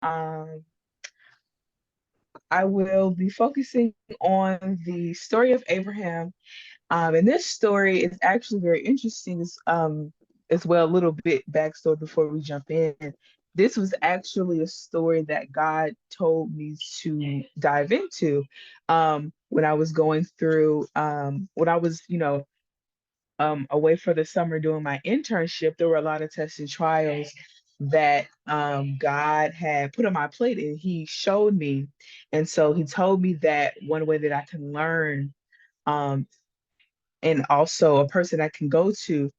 Um, I will be focusing on the story of Abraham. And this story is actually very interesting as well, a little bit backstory before we jump in. This was actually a story that God told me to dive into when I was going through, when I was, away for the summer doing my internship. There were a lot of tests and trials that God had put on my plate, and He showed me. And so He told me that one way that I can learn, um, and also a person I can go to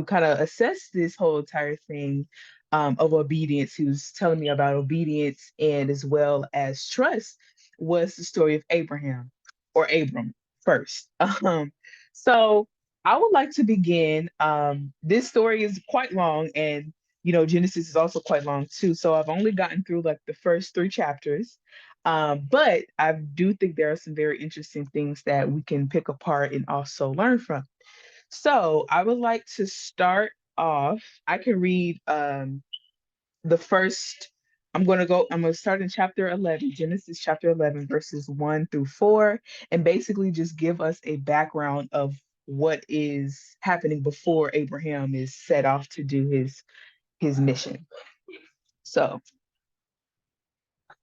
kind of assess this whole entire thing of obedience, who's telling me about obedience and as well as trust, was the story of Abraham or Abram first. So I would like to begin. This story is quite long, and Genesis is also quite long too. So I've only gotten through like the first three chapters. But I do think there are some very interesting things that we can pick apart and also learn from. So I would like to start off. I can read the first. I'm going to start in chapter 11, Genesis chapter 11, verses 1 through 4, and basically just give us a background of what is happening before Abraham is set off to do his mission. So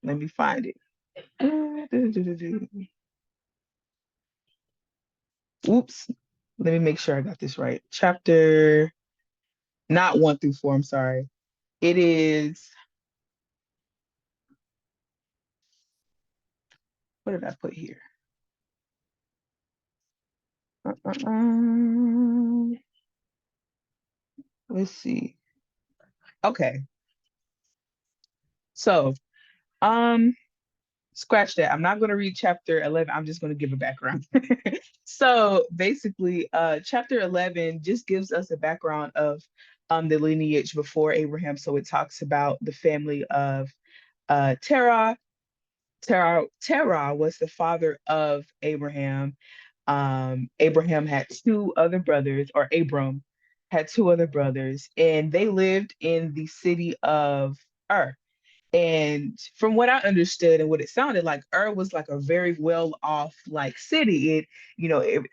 let me find it. Oops. Let me make sure I got this right. Chapter, not 1 through 4, I'm sorry. It is, what did I put here? Um, let's see. Okay. So, um, scratch that. I'm not going to read chapter 11. I'm just going to give a background. So, basically, chapter 11 just gives us a background of the lineage before Abraham. So, it talks about the family of Terah. Terah was the father of Abraham. Abraham had two other brothers, or Abram had two other brothers, and they lived in the city of Ur. And from what I understood and what it sounded like, Ur was like a very well off like city.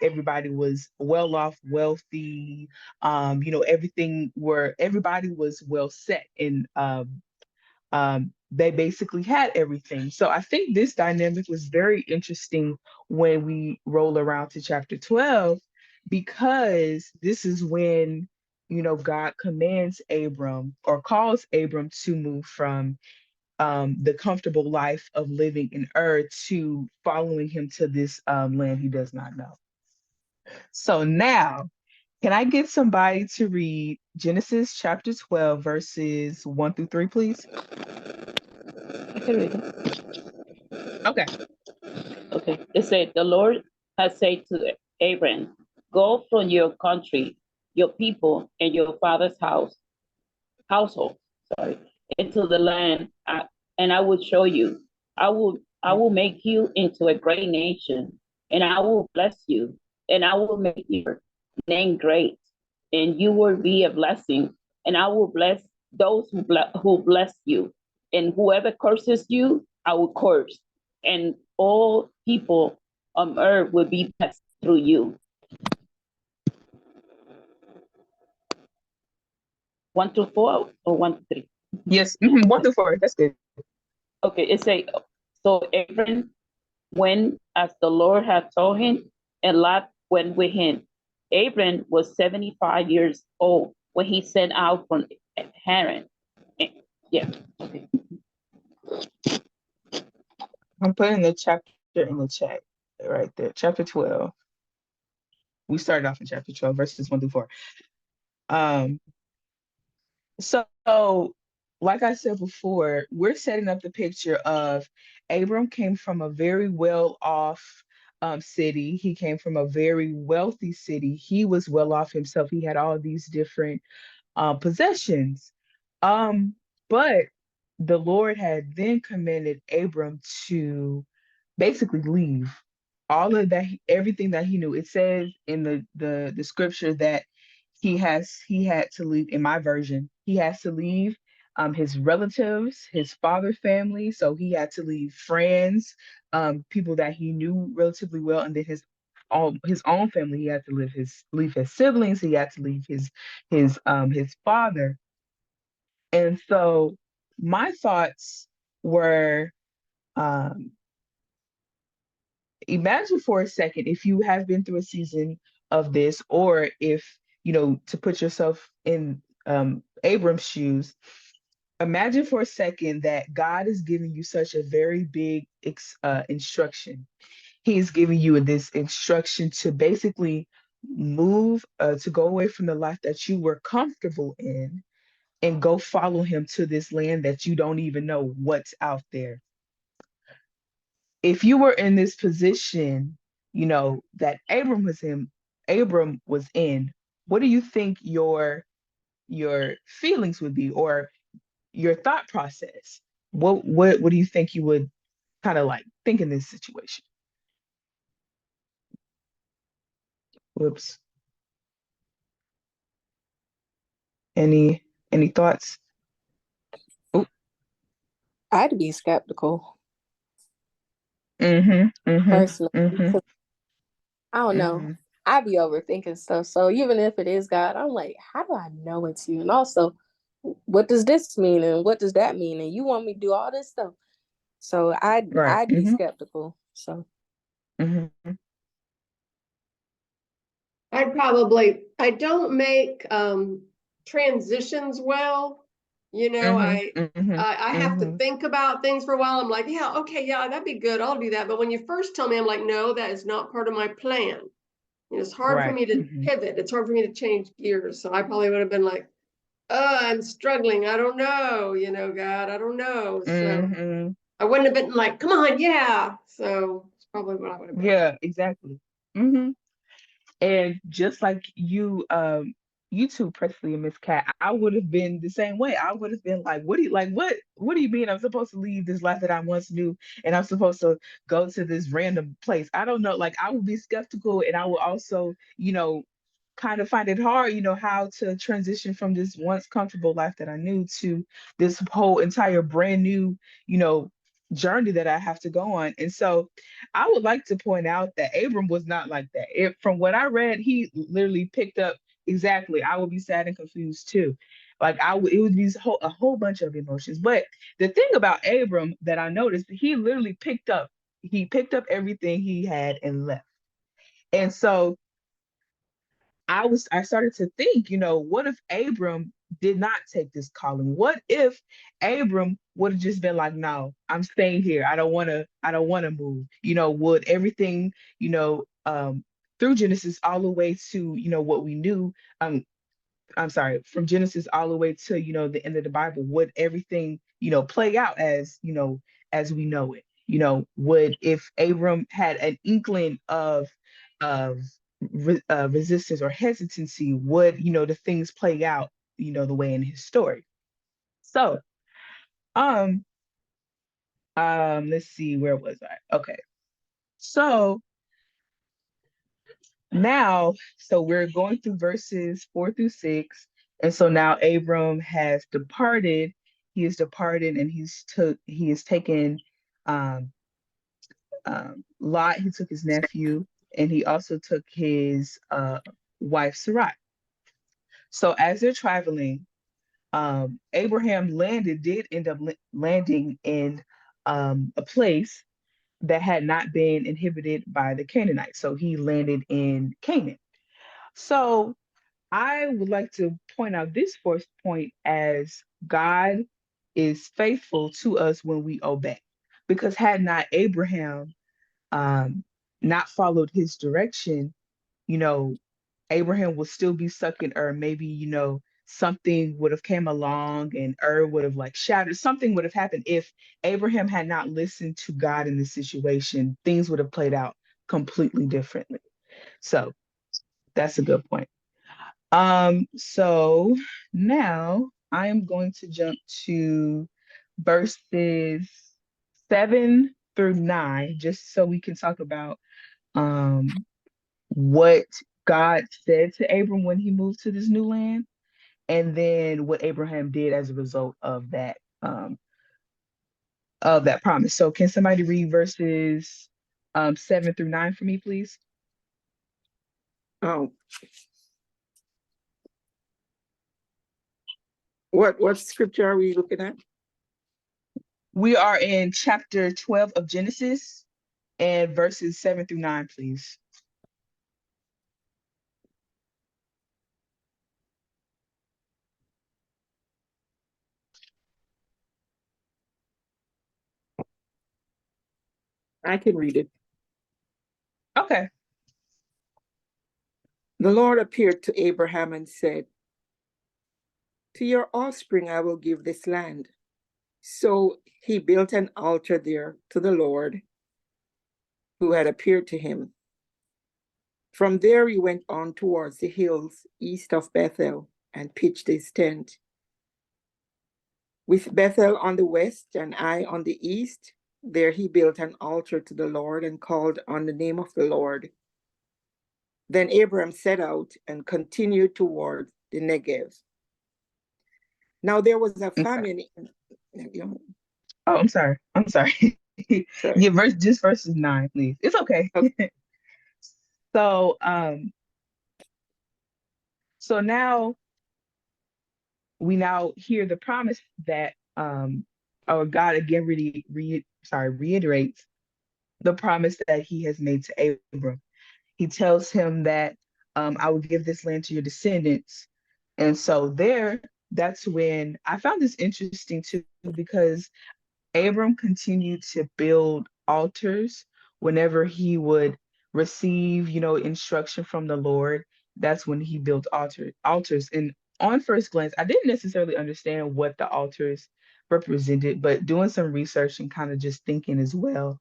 Everybody was well off, wealthy. Everybody was well set, and they basically had everything. So I think this dynamic was very interesting when we roll around to chapter 12, because this is when, God commands Abram or calls Abram to move from the comfortable life of living in Ur to following him to this land he does not know. So now, can I get somebody to read Genesis chapter 12, verses 1 through 3, please? I can read it. Okay. Okay. It said, the Lord has said to Abram, go from your country, your people, and your father's household, sorry, into the land, and I will show you. I will make you into a great nation, and I will bless you, and I will make your name great, and you will be a blessing, and I will bless those who bless you, and whoever curses you, I will curse, and all people on earth will be blessed through you. 1 through 4 or 1 to 3? Yes, 1 through 4. That's good. Okay, it say, so Abram went as the Lord had told him, and Lot went with him. Abram was 75 years old when he set out from Haran. Yeah. Okay. I'm putting the chapter in the chat right there. Chapter 12. We started off in chapter 12, verses 1 through 4. Um, so, like I said before, we're setting up the picture of Abram came from a very well off city. He came from a very wealthy city. He was well off himself. He had all these different possessions. Um, but the Lord had then commanded Abram to basically leave all of that, everything that he knew. It says in the scripture that he had to leave. In my version, he has to leave his relatives, his father's family. So he had to leave friends, people that he knew relatively well, and then his own family. He had to leave his siblings. He had to leave his father. And so my thoughts were, um, imagine for a second if you have been through a season of this, or if, to put yourself in Abram's shoes. Imagine for a second that God is giving you such a very big instruction. He is giving you this instruction to basically move, to go away from the life that you were comfortable in and go follow him to this land that you don't even know what's out there. If you were in this position, that Abram was in, what do you think your feelings would be, or your thought process? What do you think you would kind of like think in this situation? Whoops. Any any thoughts? Oh, I'd be skeptical mm-hmm, mm-hmm, personally mm-hmm, because I don't know. mm-hmm. I'd be overthinking stuff. So even if it is God, I'm like, how do I know it's you? And also, what does this mean and what does that mean? And you want me to do all this stuff? So I'd Right. I'd be Mm-hmm, skeptical. So mm-hmm, I don't make transitions well. You know, mm-hmm, I mm-hmm, I have to mm-hmm. think about things for a while. I'm like, yeah, okay, yeah, that'd be good. I'll do that. But when you first tell me, I'm like, no, that is not part of my plan. It's hard for Right. me to Mm-hmm, pivot. It's hard for me to change gears. So I probably would have been like, oh, I'm struggling. I don't know, God, I don't know. So mm-hmm. I wouldn't have been like, come on, yeah. So it's probably what I would have been. Yeah, exactly. Mm-hmm. And just like you two, Presley and Miss Cat, I would have been the same way. I would have been like, what do you mean I'm supposed to leave this life that I once knew and I'm supposed to go to this random place? I don't know. Like, I would be skeptical, and I would also, kind of find it hard, how to transition from this once comfortable life that I knew to this whole entire brand new, journey that I have to go on. And so I would like to point out that Abram was not like that. From what I read, he literally picked up exactly. I would be sad and confused too. Like, it would be a whole bunch of emotions. But the thing about Abram that I noticed, he literally picked up everything he had and left. And so I started to think, what if Abram did not take this calling? What if Abram would have just been like, no, I'm staying here. I don't want to move. Would everything, through Genesis all the way to, what we knew, I'm sorry, from Genesis all the way to, the end of the Bible, would everything, play out as we know it? Would, if Abram had an inkling of resistance or hesitancy, would, the things play out, the way in his story? So, um, let's see, where was I? Okay. So now, so we're going through verses 4 through 6. And so now Abram has departed. He is departed, and he has taken um, Lot. He took his nephew, and he also took his wife Sarai. So as they're traveling, Abraham did end up landing in a place that had not been inhabited by the Canaanites. So he landed in Canaan. So I would like to point out this first point as God is faithful to us when we obey. Because had not Abraham not followed his direction, you know, Abraham would still be stuck in Ur. Maybe, something would have came along and Ur would have like shattered. Something would have happened if Abraham had not listened to God in this situation. Things would have played out completely differently. So that's a good point. So now I am going to jump to verses 7 through 9, just so we can talk about um what God said to Abram when he moved to this new land. and then what Abraham did as a result of that promise. So can somebody read verses 7 through 9 for me, please? Oh, what scripture are we looking at? We are in chapter 12 of Genesis and verses 7 through 9, please. I can read it. Okay. The Lord appeared to Abraham and said, "To your offspring I will give this land." So he built an altar there to the Lord who had appeared to him. From there he went on towards the hills east of Bethel and pitched his tent. With Bethel on the west and Ai on the east, there he built an altar to the Lord and called on the name of the Lord. Then Abram set out and continued toward the Negev. Now there was a famine. Oh, I'm sorry. I'm sorry. Sorry. Yeah, just verses 9, please. It's okay. Okay. So, so now we now hear the promise that our God again reiterates the promise that he has made to Abram. He tells him that I will give this land to your descendants. And so that's when I found this interesting too, because Abram continued to build altars whenever he would receive, instruction from the Lord. That's when he built altars. And on first glance, I didn't necessarily understand what the altars represented, but doing some research and kind of just thinking as well.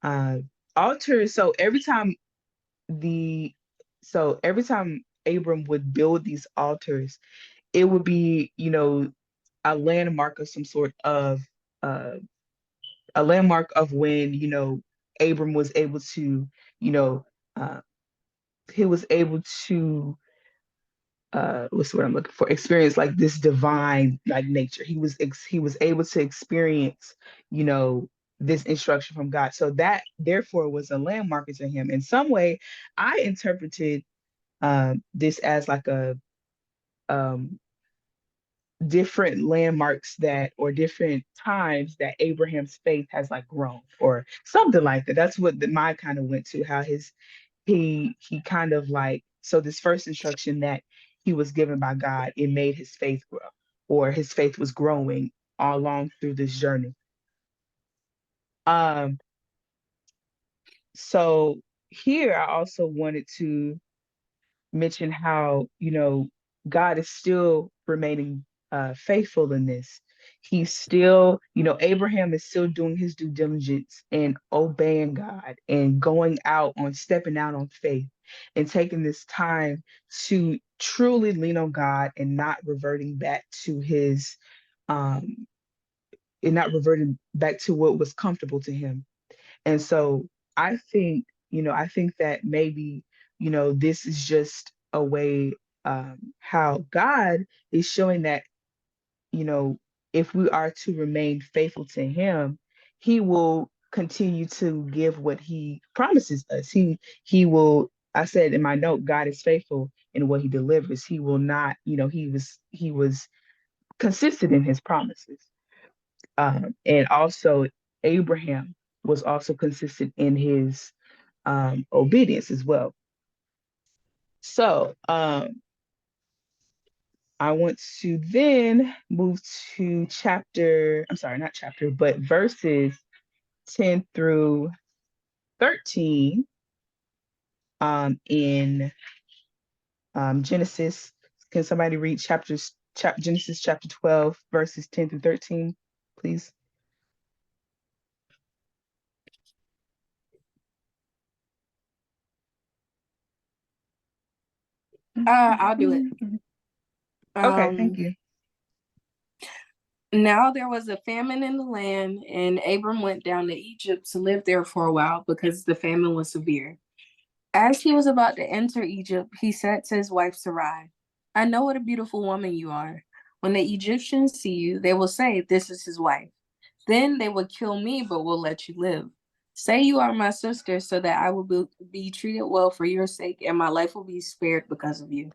Uh, altars. The so every time Abram would build these altars, it would be, a landmark of some sort of uh a landmark of when, Abram was able to, you know, uh he was able to what's the word I'm looking for? Experience like this divine like nature. He was able to experience, you know, this instruction from God. So that therefore was a landmark to him. In some way, I interpreted this as like a um, different landmarks that or different times that Abraham's faith has like grown or something like that. That's what my kind of went to, how he kind of like, so this first instruction that he was given by God, it made his faith grow, or his faith was growing all along through this journey. Um so here I also wanted to mention how, God is still remaining faithful in this. He's still, Abraham is still doing his due diligence and obeying God and going out on stepping out on faith and taking this time to truly lean on God and not reverting back to his um and not reverting back to what was comfortable to him. And so I think that maybe, this is just a way how God is showing that, you know, if we are to remain faithful to him, he will continue to give what he promises us. He will, I said in my note, God is faithful in what he delivers. He will not, he was consistent in his promises. And also Abraham was also consistent in his obedience as well. So I want to then move to I'm sorry, not chapter, but verses 10 through 13 in Genesis. Can somebody read Genesis chapter 12, verses 10 through 13, please? I'll do it. Okay, thank you. Now there was a famine in the land, and Abram went down to Egypt to live there for a while because the famine was severe. As he was about to enter Egypt, he said to his wife Sarai, I know what a beautiful woman you are. When the Egyptians see you, they will say, 'This is his wife.' Then they will kill me, but will let you live. Say you are my sister, so that I will be treated well for your sake, and my life will be spared because of you."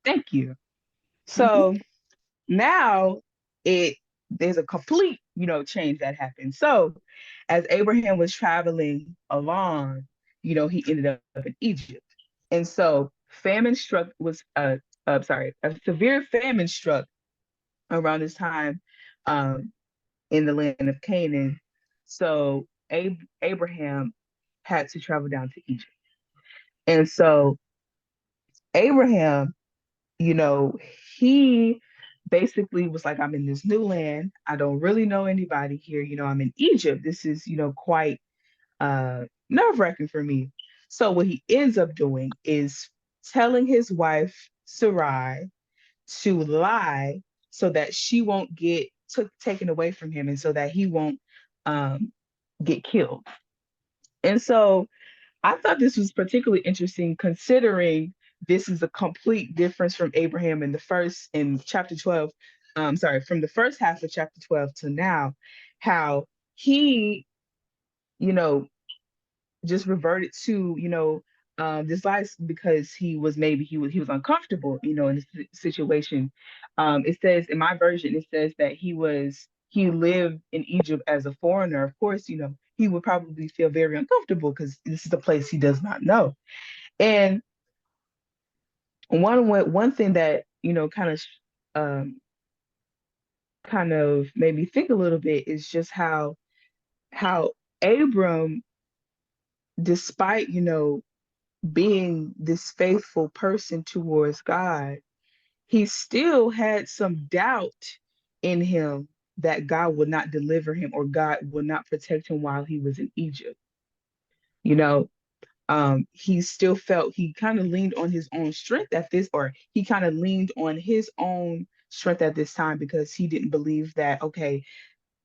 Thank you. Mhm. So now it there's a complete, change that happened. So as Abraham was traveling along, he ended up in Egypt. And so famine struck was a severe famine struck around this time um in the land of Canaan. So Abraham had to travel down to Egypt. And so Abraham, you know, he basically was like, I'm in this new land. I don't really know anybody here. I'm in Egypt. This is, quite nerve-wracking for me. So what he ends up doing is telling his wife Sarai to lie so that she won't get taken away from him and so that he won't um, get killed. And so I thought this was particularly interesting considering this is a complete difference from Abraham in chapter 12. Sorry, from the first half of chapter 12 to now, how he, you know, just reverted to, this life because he was uncomfortable, in this situation. It says in my version, it says that he lived in Egypt as a foreigner. Of course, he would probably feel very uncomfortable because this is a place he does not know. And one thing that um, kind of made me think a little bit is just how Abram, despite being this faithful person towards God, he still had some doubt in him that God would not deliver him or God would not protect him while he was in Egypt. You know, he still felt he kind of leaned on his own strength at this, or he kind of leaned on his own strength at this time because he didn't believe that, okay,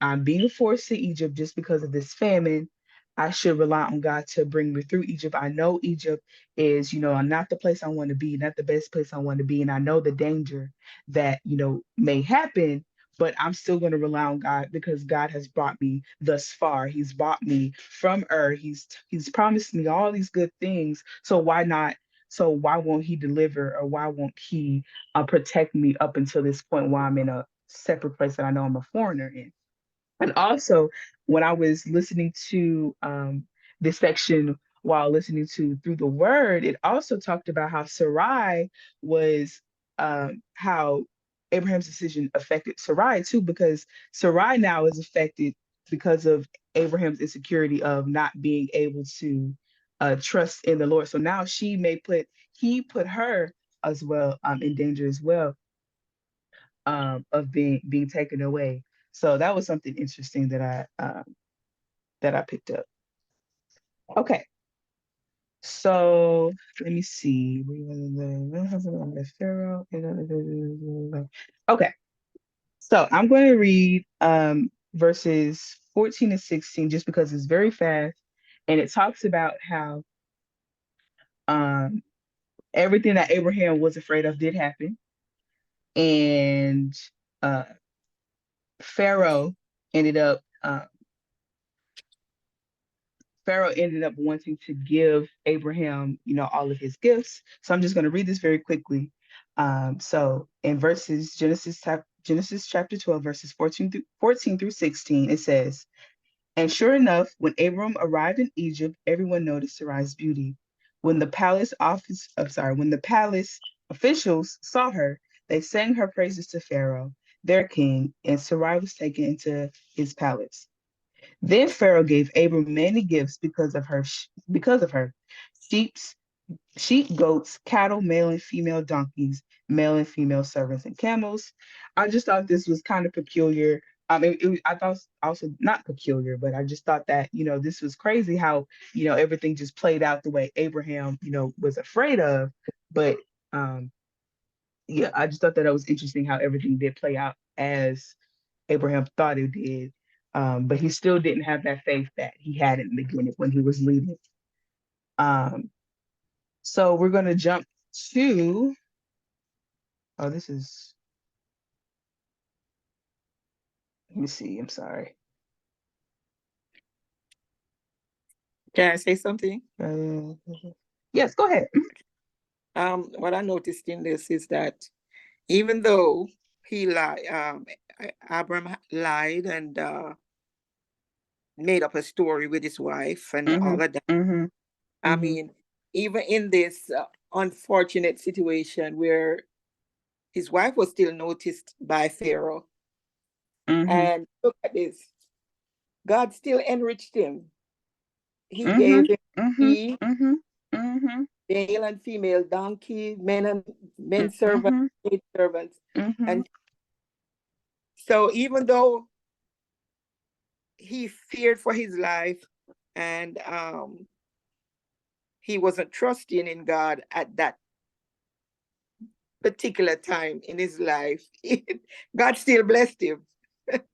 I'm being forced to Egypt just because of this famine. I should rely on God to bring me through Egypt. I know Egypt is, not the place I want to be, not the best place I want to be. And I know the danger that, may happen, but I'm still going to rely on God because God has brought me thus far. He's brought me from earth. He's promised me all these good things. So why not? So why won't he deliver or why won't he protect me up until this point while I'm in a separate place that I know I'm a foreigner in? And also, when I was listening to this section while listening to Through the Word, it also talked about how Sarai was, how Abraham's decision affected Sarai too, because Sarai now is affected because of Abraham's insecurity of not being able to trust in the Lord. So now he put her as well in danger as well of being taken away. So that was something interesting that I picked up. Okay, so let me see. Okay, so I'm going to read verses 14 and 16 just because it's very fast, and it talks about how um, everything that Abraham was afraid of did happen, and uh, Pharaoh ended up. Pharaoh ended up wanting to give Abraham, all of his gifts. So I'm just going to read this very quickly. So in Genesis chapter 12, verses 14 through 16, it says, "And sure enough, when Abram arrived in Egypt, everyone noticed Sarai's beauty. When the palace officials saw her, they sang her praises to Pharaoh, their king, and Sarai was taken into his palace. Then Pharaoh gave Abram many gifts because of her sheep, goats, cattle, male and female donkeys, male and female servants, and camels. I just thought this was kind of peculiar. I thought also not peculiar, but I just thought that this was crazy how everything just played out the way Abraham was afraid of. But um, yeah, I just thought that it was interesting how everything did play out as Abraham thought it did. But he still didn't have that faith that he had in the beginning when he was leading. Um, so we're going to jump to, oh, this is, let me see, I'm sorry. Can I say something? Yes, go ahead. What I noticed in this is that even though he lied, Abram lied and made up a story with his wife and all of that. Mm-hmm. I mean, even in this unfortunate situation where his wife was still noticed by Pharaoh, and look at this, God still enriched him. He gave him he, male and female donkey, men servants, maid servants, and so even though he feared for his life and he wasn't trusting in God at that particular time in his life, God still blessed him. I found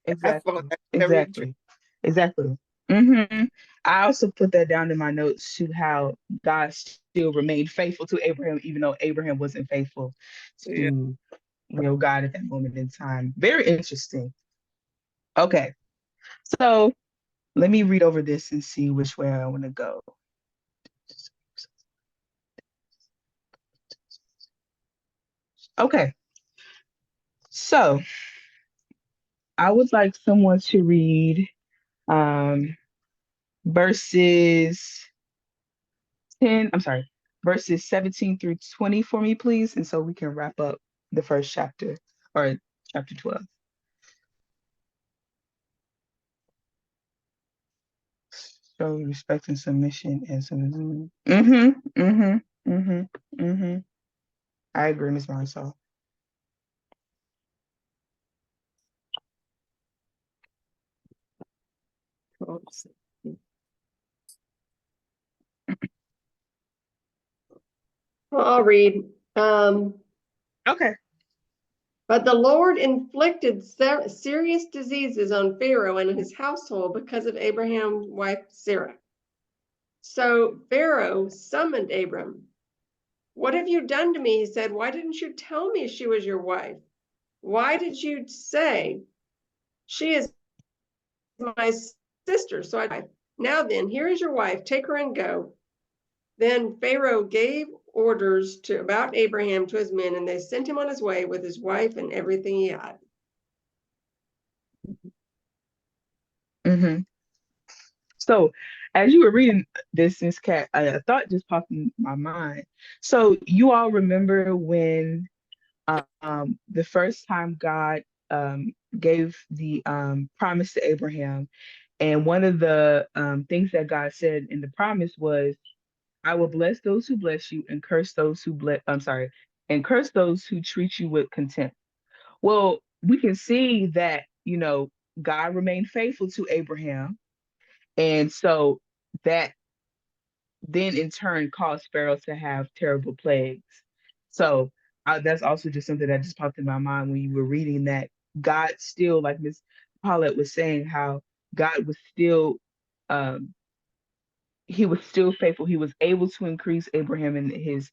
Exactly. that very interesting. Exactly. Mm-hmm. I also put that down in my notes to how God still remained faithful to Abraham, even though Abraham wasn't faithful Yeah. to, God at that moment in time. Very interesting. Okay. So let me read over this and see which way I want to go. Okay. So I would like someone to read um, verses 10, I'm sorry, verses 17 through 20 for me, please. And so we can wrap up the first chapter or chapter 12. So respect and submission and submission. I agree, Ms. Marisol. Oops. Well, I'll read. Okay. But the Lord inflicted serious diseases on Pharaoh and his household because of Abraham's wife Sarah. So Pharaoh summoned Abram. What have you done to me? He said. Why didn't you tell me she was your wife? Why did you say she is my sister? Now then, here is your wife. Take her and go. Then Pharaoh gave orders about Abraham to his men, and they sent him on his way with his wife and everything he had. Mm-hmm. So as you were reading this, Miss Cat, a thought just popped in my mind. So you all remember when the first time God gave the promise to Abraham, and one of the things that God said in the promise was, "I will bless those who bless you, and curse those who bless." I'm sorry, and curse those who treat you with contempt. Well, we can see that God remained faithful to Abraham, and so that then in turn caused Pharaoh to have terrible plagues. So that's also just something that just popped in my mind when you were reading that God still, like Miss Paulette was saying, how God was still, um, he was still faithful. He was able to increase Abraham and his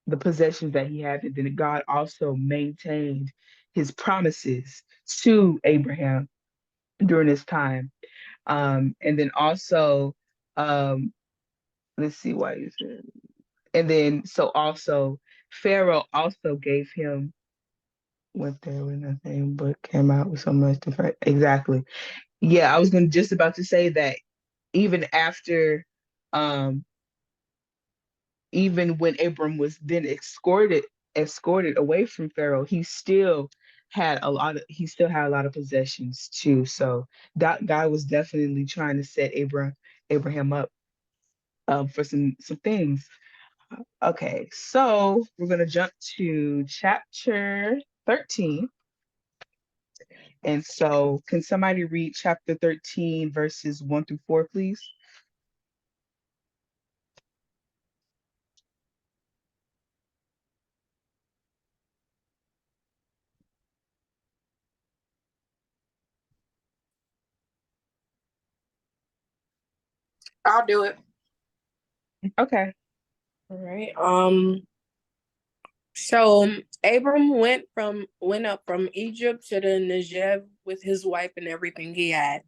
the possessions that he had, and then God also maintained his promises to Abraham during this time. And then also, um, let's see why you said. And then so also Pharaoh also gave him went there with nothing but came out with so much different. Exactly. Yeah, I was going just about to say that even after um even when Abram was then escorted away from Pharaoh, he still had a lot of possessions too. So that God was definitely trying to set Abraham up for some things. Okay, so we're gonna jump to chapter 13. And so can somebody read chapter 13, verses 1 through 4, please? I'll do it. Okay. All right. So Abram went up from Egypt to the Negev with his wife and everything he had,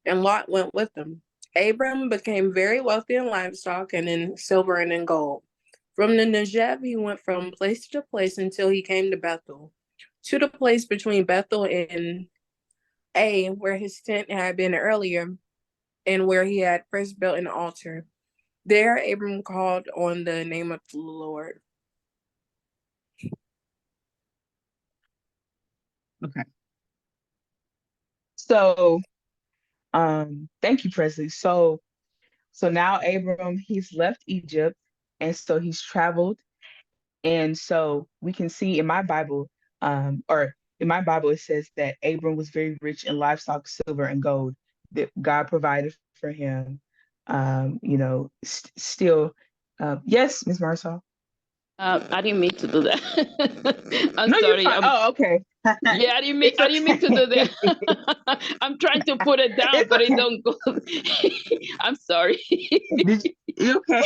and Lot went with him. Abram became very wealthy in livestock and in silver and in gold. From the Negev, he went from place to place until he came to Bethel, to the place between Bethel and where his tent had been earlier, and where he had first built an altar. There, Abram called on the name of the Lord. Okay. So, thank you, Presley. So now Abram, he's left Egypt, and so he's traveled. And so we can see in my Bible, or in my Bible, it says that Abram was very rich in livestock, silver, and gold that God provided for him. Still, yes, Miss Marsall. I didn't mean to do that. I'm No, you're sorry. fine. Oh, okay. Yeah, It's I didn't mean to do okay. that. I'm trying to put it down, It's but it okay. don't go. I'm sorry. You okay?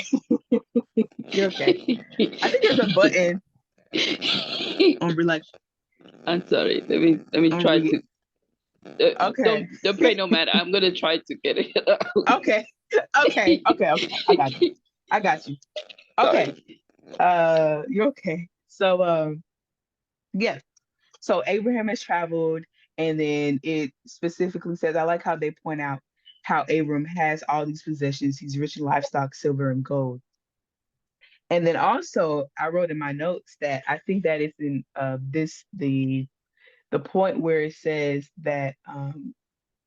You're okay. I think there's a button on relax I'm sorry. Let me on try read. to. Okay. Don't pay no matter. I'm gonna try to get it out. Okay. Okay. I got you. I got you. Okay. Sorry. You're okay. So, yeah. So Abraham has traveled, and then it specifically says, I like how they point out how Abram has all these possessions. He's rich in livestock, silver, and gold. And then also, I wrote in my notes that I think that it's in the point where it says that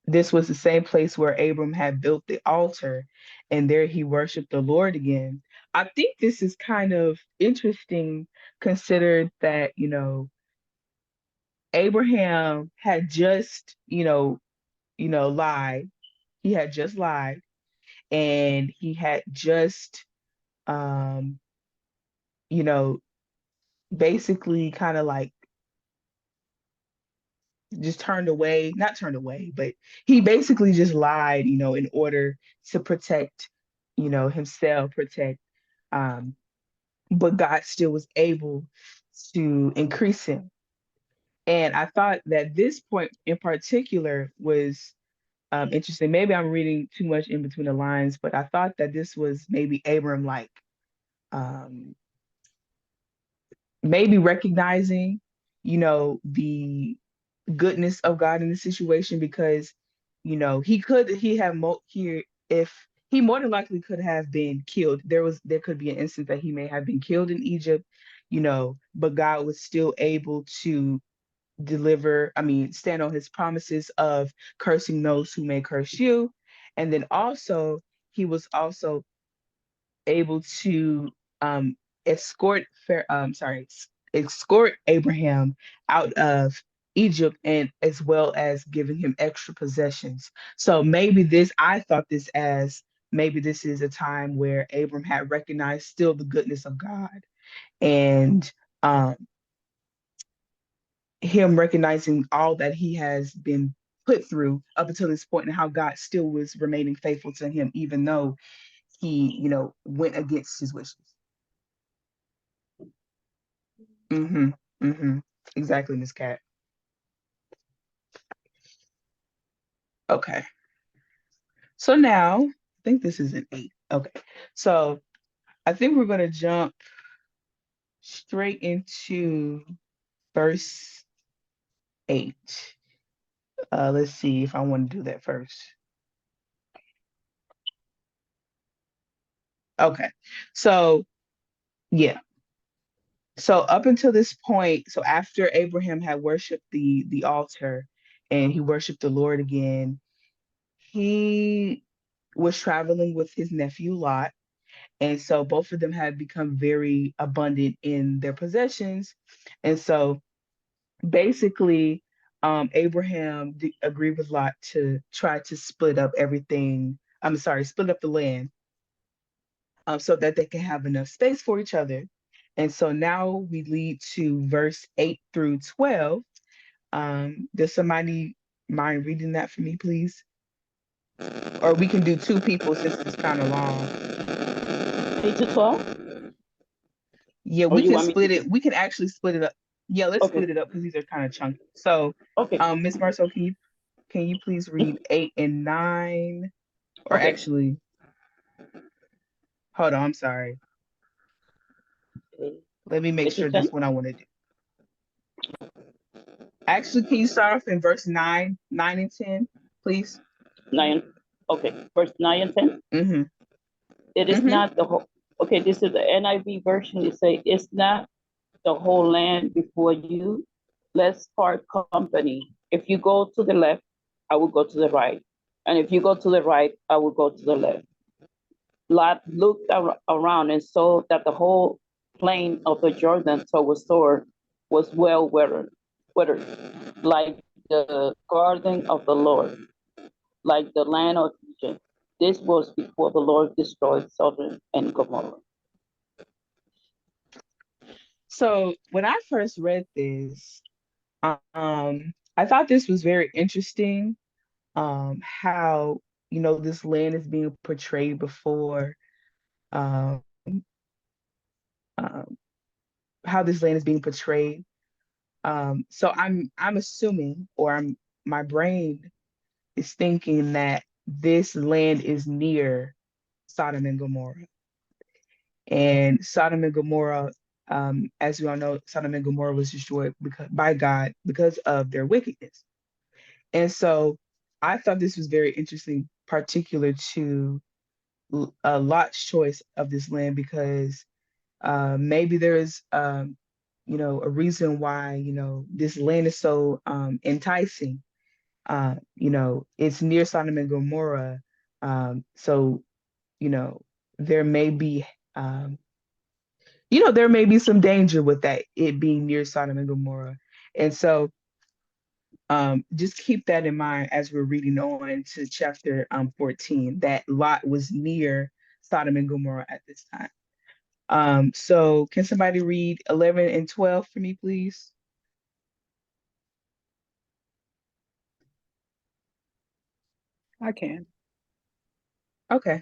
this was the same place where Abram had built the altar, and there he worshiped the Lord again. I think this is kind of interesting, considered that, Abraham had just, lied. He had just lied, and he had just, um, you know, basically kind of like just turned away, not turned away, but he basically just lied, in order to protect, himself, protect, um, but God still was able to increase him. And I thought that this point in particular was interesting. Maybe I'm reading too much in between the lines, but I thought that this was maybe Abram like um, maybe recognizing, the goodness of God in the situation because, he had here if he more than likely could have been killed. There could be an instance that he may have been killed in Egypt, but God was still able to stand on his promises of cursing those who may curse you. And then also, he was also able to um, escort, escort Abraham out of Egypt, and as well as giving him extra possessions. So I thought this as maybe this is a time where Abram had recognized still the goodness of God, and um, him recognizing all that he has been put through up until this point, and how God still was remaining faithful to him, even though he, went against his wishes. Mm-hmm. Mm-hmm. Exactly, Miss Cat. Okay. So now I think this is an 8. Okay. So I think we're gonna jump straight into verse 8. Let's see if I want to do that first. Okay. So yeah. So up until this point, so after Abraham had worshipped the altar and he worshiped the Lord again, he was traveling with his nephew Lot. And so both of them had become very abundant in their possessions. And so basically, Abraham agreed with Lot to try to split up everything. I'm sorry, split up the land, so that they can have enough space for each other. And so now we lead to verse 8 through 12. Does somebody mind reading that for me, please? Or we can do two people since it's kind of long. 8 to 12. Yeah, Or we you can want me split to? it. We can actually split it up. Yeah, let's Okay, split it up because these are kind of chunky. So, okay, Miss Marceau, can you please read 8 and 9? Or okay. actually, hold on, I'm sorry. Okay. Let me make Eight to sure this 10? one I want to do. Actually, can you start off in verse 9 and 10, please? 9. Okay, verse 9 and 10. Mm-hmm. It is Mm-hmm. not the whole. Okay, this is the NIV version. It say, it's not the whole land before you. Let's part company. If you go to the left, I will go to the right. And if you go to the right, I will go to the left. Lot looked around and saw that the whole plain of the Jordan toward Shore was well watered, like the garden of the Lord, like the land of Egypt. This was before the Lord destroyed Sodom and Gomorrah. So when I first read this, I thought this was very interesting. How this land is being portrayed before, um, um, how this land is being portrayed. So I'm assuming, or my brain is thinking that this land is near Sodom and Gomorrah. And Sodom and Gomorrah, as we all know, Sodom and Gomorrah was destroyed by God because of their wickedness. And so I thought this was very interesting, particular to Lot's choice of this land, because maybe there is, a reason why, this land is so enticing. It's near Sodom and Gomorrah. So, you know, there may be, um, there may be some danger with that, it being near Sodom and Gomorrah. And so just keep that in mind as we're reading on to chapter 14, that Lot was near Sodom and Gomorrah at this time. So can somebody read 11 and 12 for me, please? I can. Okay.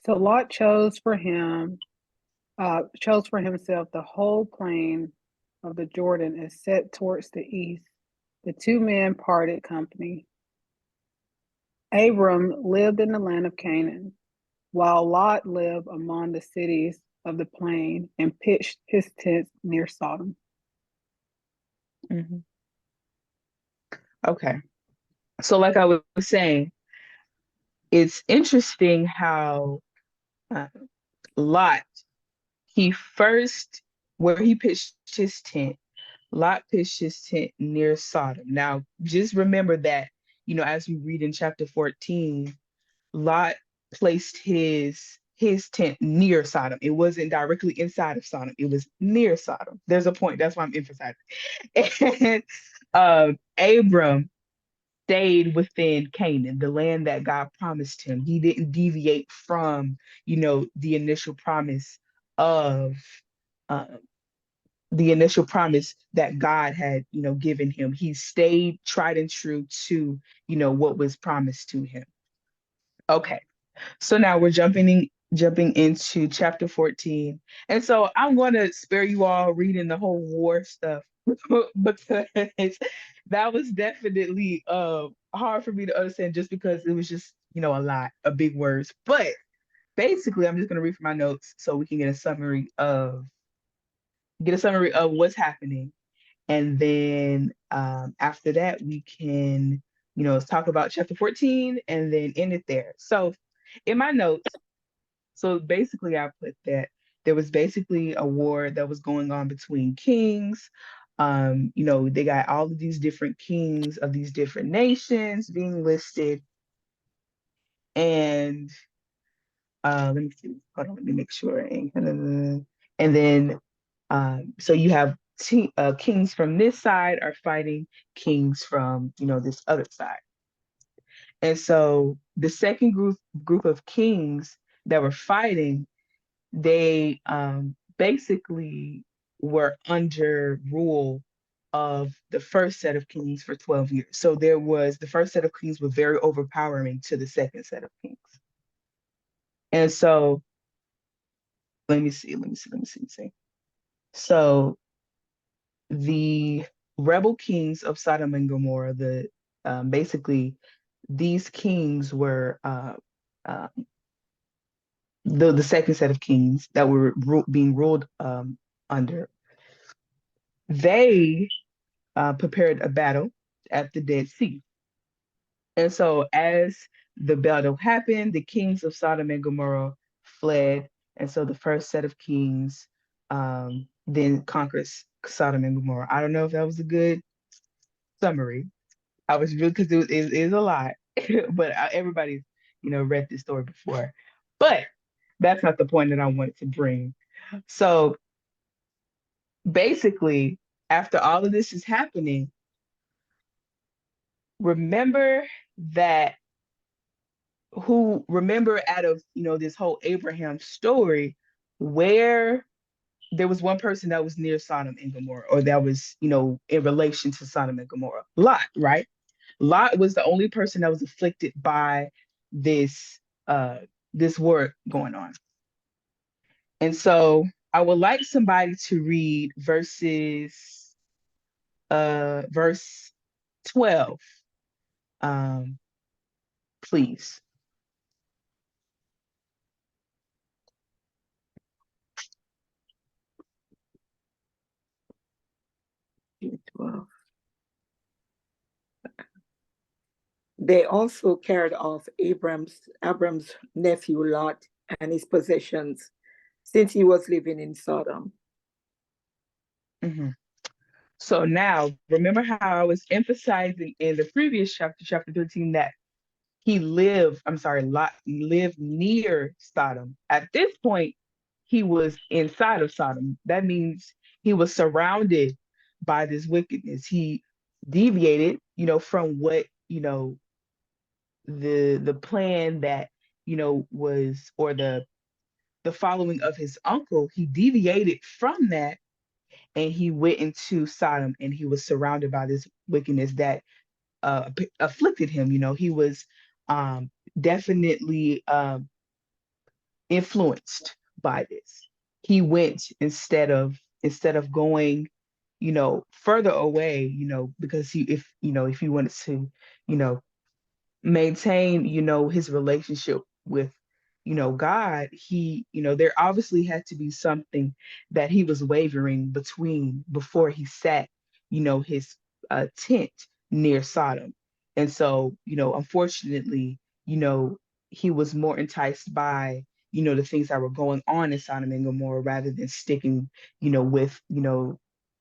So Lot chose for himself the whole plain of the Jordan and set towards the east. The two men parted company. Abram lived in the land of Canaan, while Lot lived among the cities of the plain and pitched his tents near Sodom. hmm Okay. So like I was saying, it's interesting how uh, Lot, he first, where he pitched his tent, Lot pitched his tent near Sodom. Now, just remember that, as we read in chapter 14, Lot placed his tent near Sodom. It wasn't directly inside of Sodom. It was near Sodom. There's a point. That's why I'm emphasizing. And Abram stayed within Canaan, the land that God promised him. He didn't deviate from, the initial promise of uh, that God had, given him. He stayed tried and true to, what was promised to him. Okay. So now we're jumping into chapter 14. And so I'm going to spare you all reading the whole war stuff because that was definitely hard for me to understand, just because it was just, a lot of big words. But basically I'm just going to read from my notes so we can get a summary of what's happening. And then after that we can, talk about chapter 14 and then end it there. So in my notes, so basically, I put that there was basically a war that was going on between kings. They got all of these different kings of these different nations being listed. And let me see. Hold on, let me make sure. And then, so you have kings from this side are fighting kings from, this other side. And so the second group of kings that were fighting, they basically were under rule of the first set of kings for 12 years. So the first set of kings were very overpowering to the second set of kings. And so let me see. So the rebel kings of Sodom and Gomorrah, basically these kings were uh, the second set of kings that were being ruled under. They prepared a battle at the Dead Sea. And so, as the battle happened, the kings of Sodom and Gomorrah fled. And so, the first set of kings then conquers Sodom and Gomorrah. I don't know if that was a good summary. I was really, because it is a lot, but everybody's, read this story before. But that's not the point that I wanted to bring. So, basically, after all of this is happening, remember that who remember out of this whole Abraham story where there was one person that was near Sodom and Gomorrah, or that was in relation to Sodom and Gomorrah. Lot, right? Lot was the only person that was afflicted by this this war going on. And so I would like somebody to read verse 12, um please. 12. They also carried off Abram's nephew Lot and his possessions, since he was living in Sodom. hmm So now, remember how I was emphasizing in the previous chapter, chapter 13, that Lot lived near Sodom. At this point, he was inside of Sodom. That means he was surrounded by this wickedness. He deviated, from what, the plan that, was, or the following of his uncle. He deviated from that, and he went into Sodom, and he was surrounded by this wickedness that afflicted him. He was um, definitely influenced by this. He went instead of going, further away, because if he wanted to, you know, maintain, his relationship with, God, there obviously had to be something that he was wavering between before he sat, his tent near Sodom. And so, unfortunately, he was more enticed by, the things that were going on in Sodom and Gomorrah rather than sticking, with,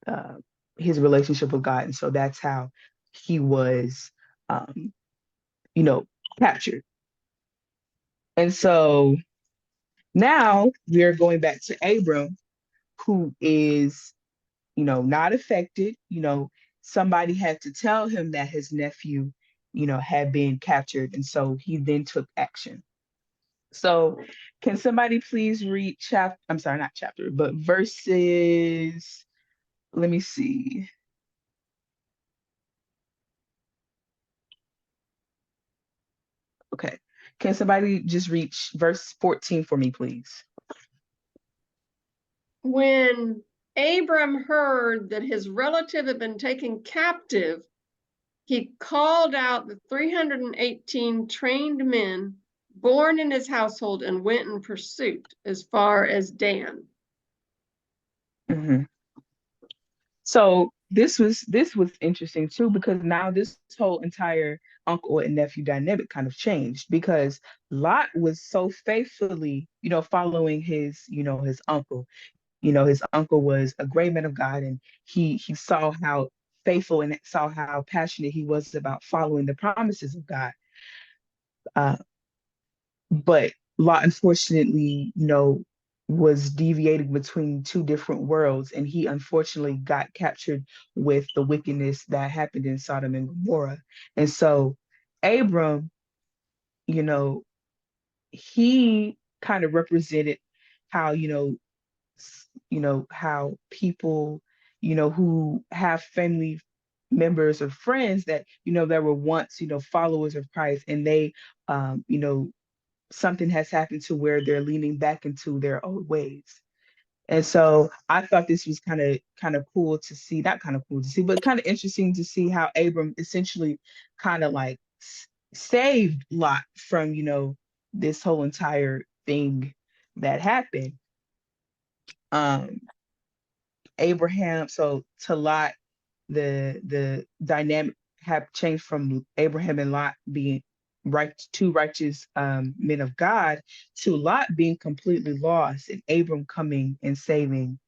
uh, his relationship with God. And so that's how he was, um, you know, captured. And so now we're going back to Abram, who is, not affected. Somebody had to tell him that his nephew, had been captured. And so he then took action. So can somebody please read I'm sorry, not chapter, but verses, let me see. Okay. Can somebody just reach verse 14 for me, please? When Abram heard that his relative had been taken captive, he called out the 318 trained men born in his household and went in pursuit as far as Dan. Mhm. So this was interesting too, because now this whole entire uncle and nephew dynamic kind of changed, because Lot was so faithfully, following his uncle. His uncle was a great man of God, and he saw how faithful and saw how passionate he was about following the promises of God. Uh, but Lot, unfortunately, was deviating between two different worlds, and he unfortunately got captured with the wickedness that happened in Sodom and Gomorrah. And so Abram, you know, he kind of represented how, how people, who have family members or friends that, that were once, followers of Christ, and they, something has happened to where they're leaning back into their old ways. And so I thought this was kind of cool to see, not kind of cool to see, but kind of interesting to see how Abram essentially kind of like saved Lot from, this whole entire thing that happened. Um, Abraham, so to Lot, the dynamic have changed from Abraham and Lot being two righteous men of God to Lot being completely lost and Abram coming and saving,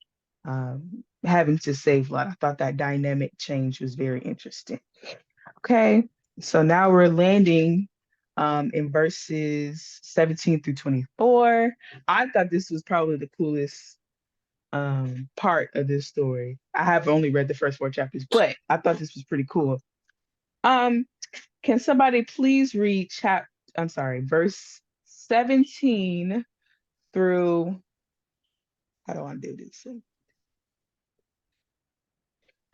having to save Lot. I thought that dynamic change was very interesting. Okay, so now we're landing in verses 17 through 24. I thought this was probably the coolest part of this story. I have only read the first four chapters, but I thought this was pretty cool. Um, can somebody please read verse 17 through, how do I do this?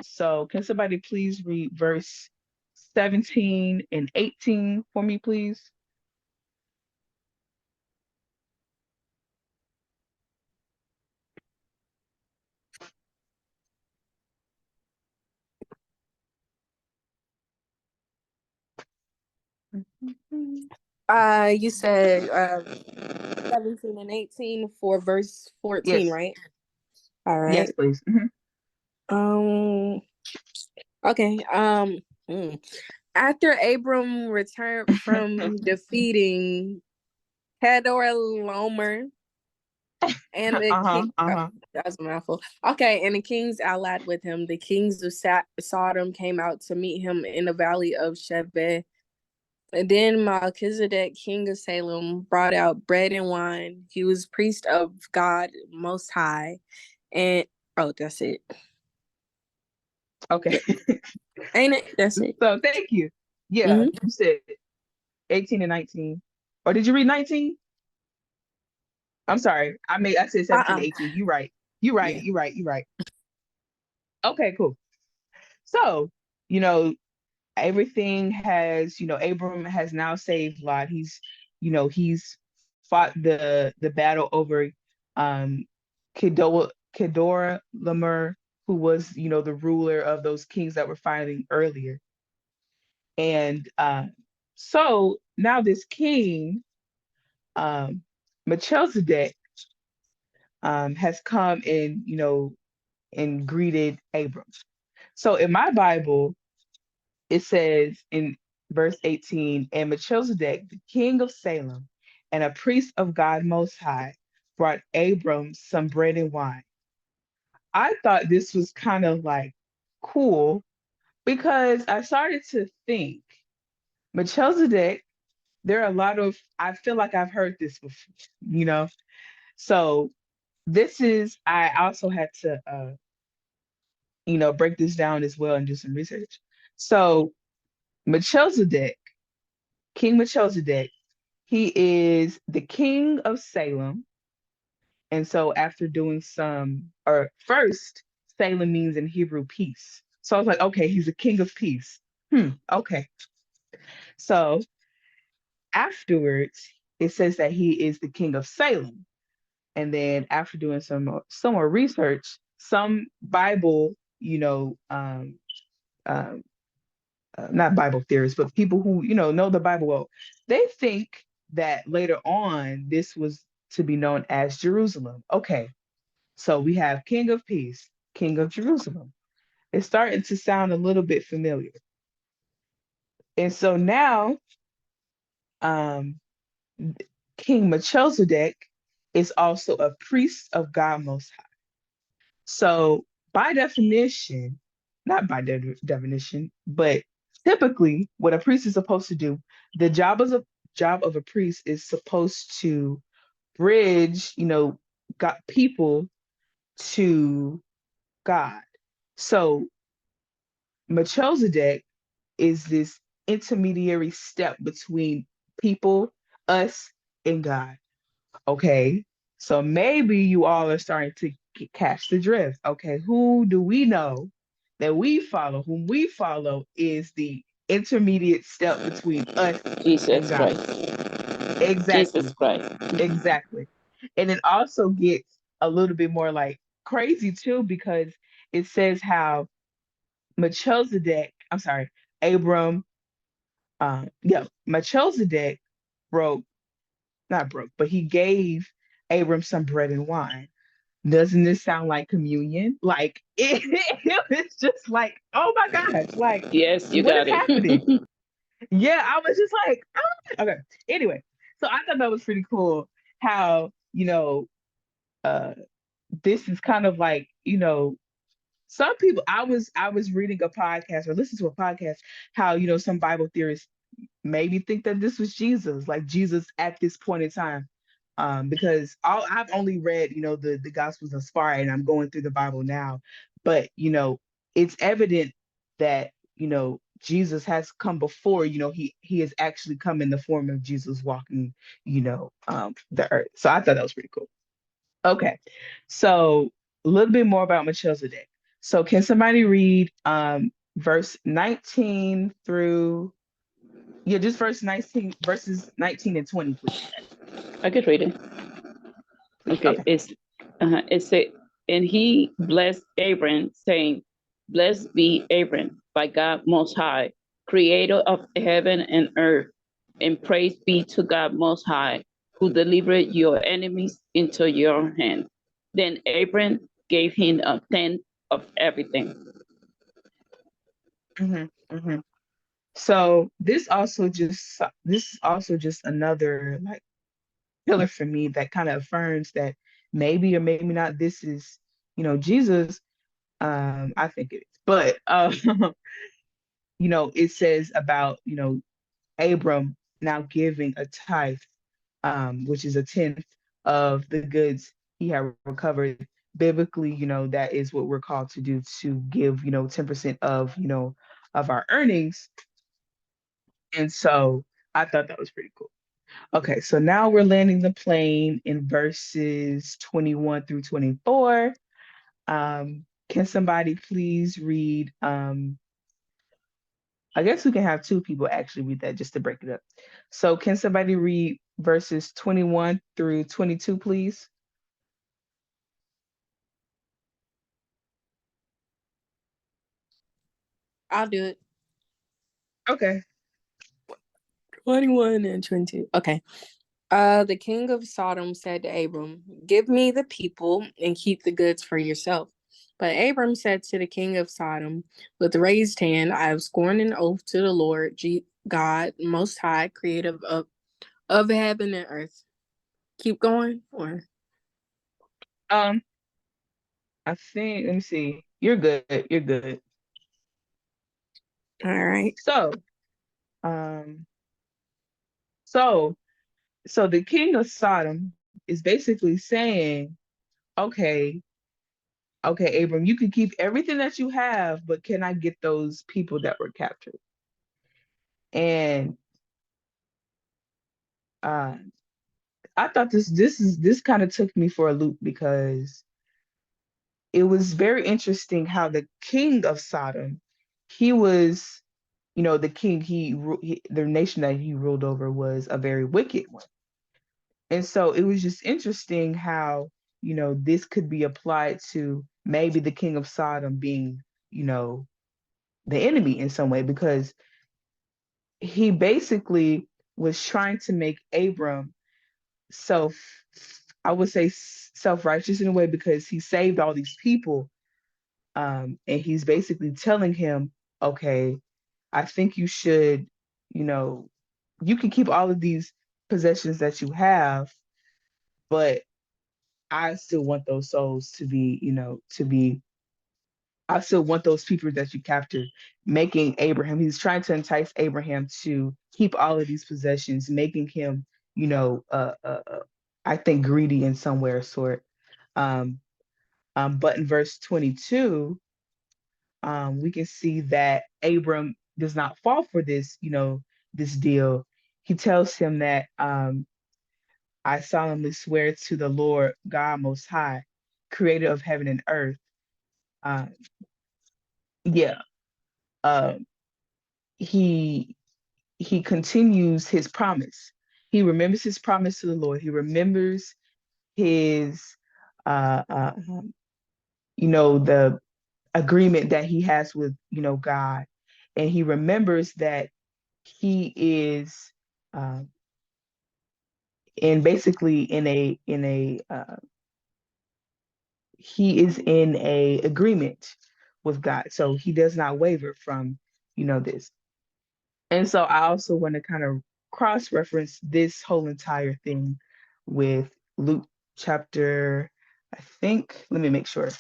So can somebody please read verse 17 and 18 for me, please? You said 17 and 18 for verse 14, Yes. right? All right. Yes, please. Um, okay. After Abram returned from defeating Kedorlaomer and the Uh-huh. king, Uh-huh. that's a mouthful. Okay, and the kings allied with him. The kings of Sodom came out to meet him in the valley of Shebeh. And then Melchizedek, king of Salem, brought out bread and wine. He was priest of God Most High. And, oh, that's it. Okay. Ain't it? That's it. So thank you. Yeah, you said 18 and 19. Or did you read 19? I'm sorry. I said 17 to 18. You right. You right. Yeah. You right. You right. Okay, cool. So, you know, everything has, Abram has now saved Lot. He's fought the battle over Kedora Lamer, who was, the ruler of those kings that were fighting earlier. And so now this king, um, Melchizedek, has come and, and greeted Abram. So in my Bible, it says in verse 18, and Melchizedek, the king of Salem, and a priest of God Most High, brought Abram some bread and wine. I thought this was kind of like cool because I started to think Melchizedek, there are a lot of, I feel like I've heard this before, So I also had to, break this down as well and do some research. So Melchizedek, King Melchizedek, he is the king of Salem. And so after doing or first, Salem means in Hebrew peace. So I was like, okay, he's a king of peace. Okay. So afterwards, it says that he is the king of Salem. And then after doing some more research, some Bible, um, not Bible theorists, but people who, know the Bible well, they think that later on this was to be known as Jerusalem. Okay, so we have King of Peace, King of Jerusalem. It's starting to sound a little bit familiar. And so now, um, King Melchizedek is also a priest of God Most High. So by definition, not by definition, but typically what a priest is supposed to do, the job of a priest is supposed to bridge, got people to God. So Melchizedek is this intermediary step between people, us, and God. Okay. So maybe you all are starting to catch the drift. Okay. Who do we know that we follow? Whom we follow is the intermediate step between us and Jesus God. Christ. Jesus Exactly. Christ. Exactly. And it also gets a little bit more like crazy too, because it says how Melchizedek, I'm sorry, Abram, Melchizedek broke, not broke, but he gave Abram some bread and wine. Doesn't this sound like communion? Like it was just like, oh my gosh, like Yes, you what is got it. happening? Yeah, I was just like, oh. Okay. Anyway, so I thought that was pretty cool how, uh this is kind of like, some people I was reading a podcast or listening to a podcast how, some Bible theorists maybe think that this was Jesus, like Jesus at this point in time. Because I've only read, the Gospels thus far, and I'm going through the Bible now. But it's evident that Jesus has come before. He has actually come in the form of Jesus walking, the earth. So I thought that was pretty cool. Okay, so a little bit more about Melchizedek. So can somebody read verse 19 through just verses 19 and 20, please. I could read it. Please. Okay, Okay. it said, and he blessed Abram, saying, "Blessed be Abram by God Most High, Creator of heaven and earth, and praise be to God Most High, who delivered your enemies into your hand." Then Abram gave him a tenth of everything. hmm hmm So this is also just another like pillar for me that kind of affirms that maybe or maybe not this is Jesus. I think it is, but it says about Abram now giving a tithe, which is a tenth of the goods he had recovered. Biblically, that is what we're called to do, to give 10% of our earnings. And so I thought that was pretty cool. Okay, so now we're landing the plane in verses 21 through 24. Can somebody please read? I guess we can have two people actually read that just to break it up. So can somebody read verses 21 through 22, please? I'll do it. Okay. 21 and 22. Okay. The king of Sodom said to Abram, "Give me the people and keep the goods for yourself." But Abram said to the king of Sodom, "With raised hand, I have sworn an oath to the Lord God Most High, creator of heaven and earth." Keep going, or Um, I think, let me see. You're good. You're good. all right. So, um, so, so the king of Sodom is basically saying, okay, okay, Abram, you can keep everything that you have, but can I get those people that were captured? And uh, I thought this kind of took me for a loop because it was very interesting how the king of Sodom, he was, the king, the nation that he ruled over was a very wicked one. And so it was just interesting how, this could be applied to maybe the king of Sodom being, you know, the enemy in some way, because he basically was trying to make Abram self, I would say self-righteous in a way, because he saved all these people. And he's basically telling him, okay, I think you should, you know, you can keep all of these possessions that you have, but I still want those souls to be, I still want those people that you captured, making Abraham, he's trying to entice Abraham to keep all of these possessions, making him, you know, uh, uh, uh, I think greedy in somewhere sort. Um, but in verse 22, we can see that Abram does not fall for this, this deal. He tells him that I solemnly swear to the Lord God Most High, creator of heaven and earth. Uh, yeah, uh, he he continues his promise. He remembers his promise to the Lord. He remembers his, uh, uh, um, the agreement that he has with, God. And he remembers that he is, uh, in basically he is in a agreement with God. So he does not waver from, this. And so I also want to kind of cross-reference this whole entire thing with Luke chapter, I think, let me make sure.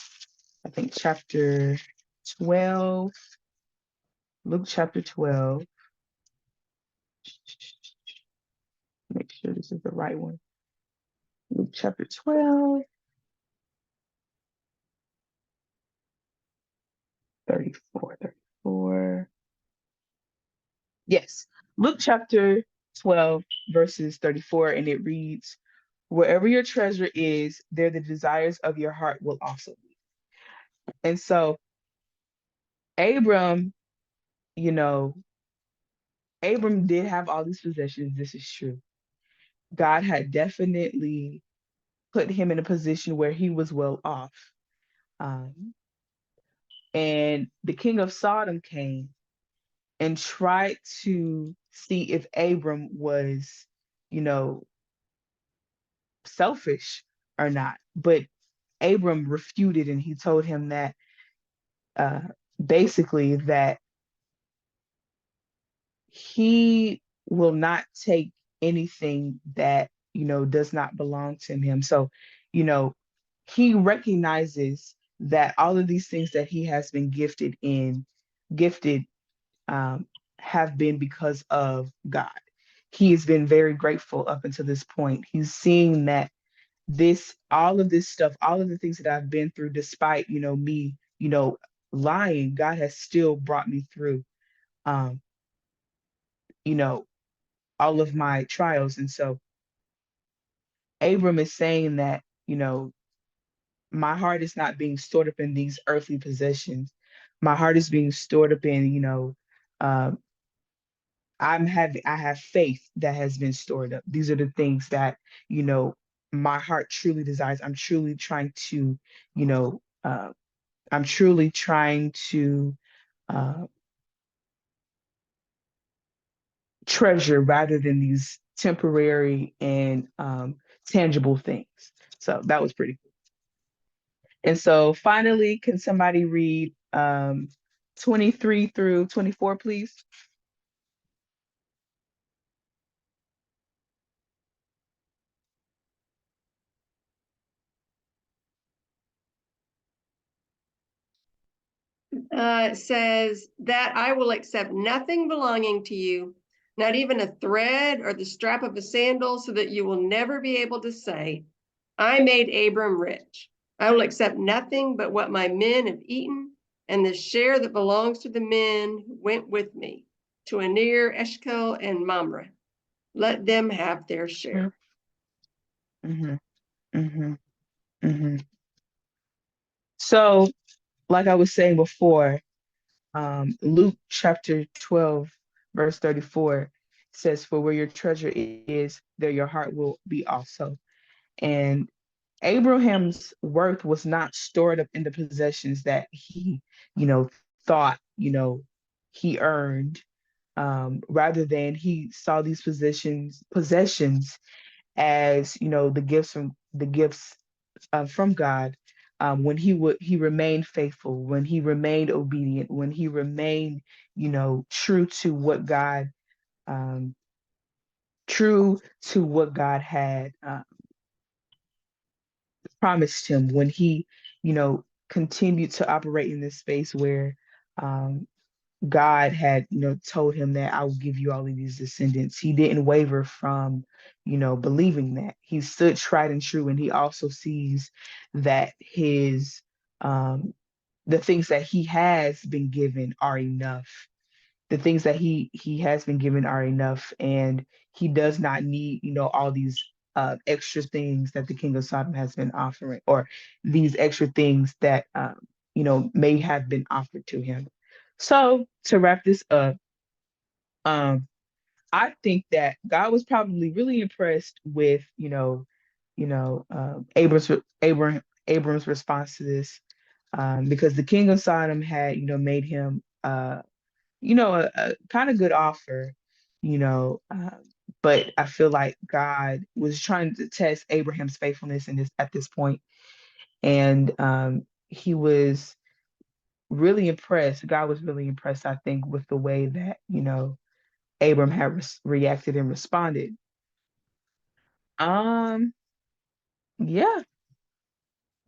I think chapter 12, Luke chapter 12. Make sure this is the right one. Luke chapter 12, 34, 34. Yes, Luke chapter 12, verses 34, and it reads, wherever your treasure is, there the desires of your heart will also be. And so Abram, you know, Abram did have all these possessions. This is true. God had definitely put him in a position where he was well off. Um, and the king of Sodom came and tried to see if Abram was, you know, selfish or not. But Abram refuted and he told him that uh, basically that he will not take anything that, does not belong to him. So, you know, he recognizes that all of these things that he has been gifted, um, have been because of God. He has been very grateful up until this point. He's seeing that all of this stuff, all of the things that I've been through, despite, me, lying, God has still brought me through, um, you know, all of my trials. And so Abram is saying that, my heart is not being stored up in these earthly possessions. My heart is being stored up in, um, I have faith that has been stored up. These are the things that, my heart truly desires. I'm truly trying to, you know, uh, I'm truly trying to uh, treasure rather than these temporary and tangible things. So that was pretty cool. And so finally, can somebody read 23 through 24, please? It says that I will accept nothing belonging to you, not even a thread or the strap of a sandal, so that you will never be able to say, I made Abram rich. I will accept nothing but what my men have eaten, and the share that belongs to the men who went with me to Anir, Eshcol, and Mamre. Let them have their share. Mm-hmm, mm-hmm, mm-hmm. So, like I was saying before, Luke chapter 12, verse 34 says, for where your treasure is, there your heart will be also. And Abraham's worth was not stored up in the possessions that he, thought, he earned. Rather than he saw these possessions as, the gifts from God. When he remained faithful, when he remained obedient, when he remained, true to what God, um, had promised him, when he, continued to operate in this space where um, God had, told him that I will give you all of these descendants. He didn't waver from, believing that. He stood tried and true, and he also sees that the things that he has been given are enough. The things that he has been given are enough, and he does not need, all these extra things that the king of Sodom has been offering, or these extra things that may have been offered to him. So to wrap this up, um, I think that God was probably really impressed with, Abram's response to this, because the king of Sodom had, made him, a kind of good offer, you know, but I feel like God was trying to test Abraham's faithfulness in this at this point, and he was really impressed. God was really impressed, I think, with the way that, Abram had reacted and responded. Um, yeah,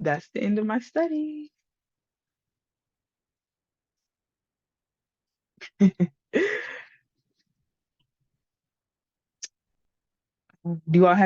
that's the end of my study. Do you all have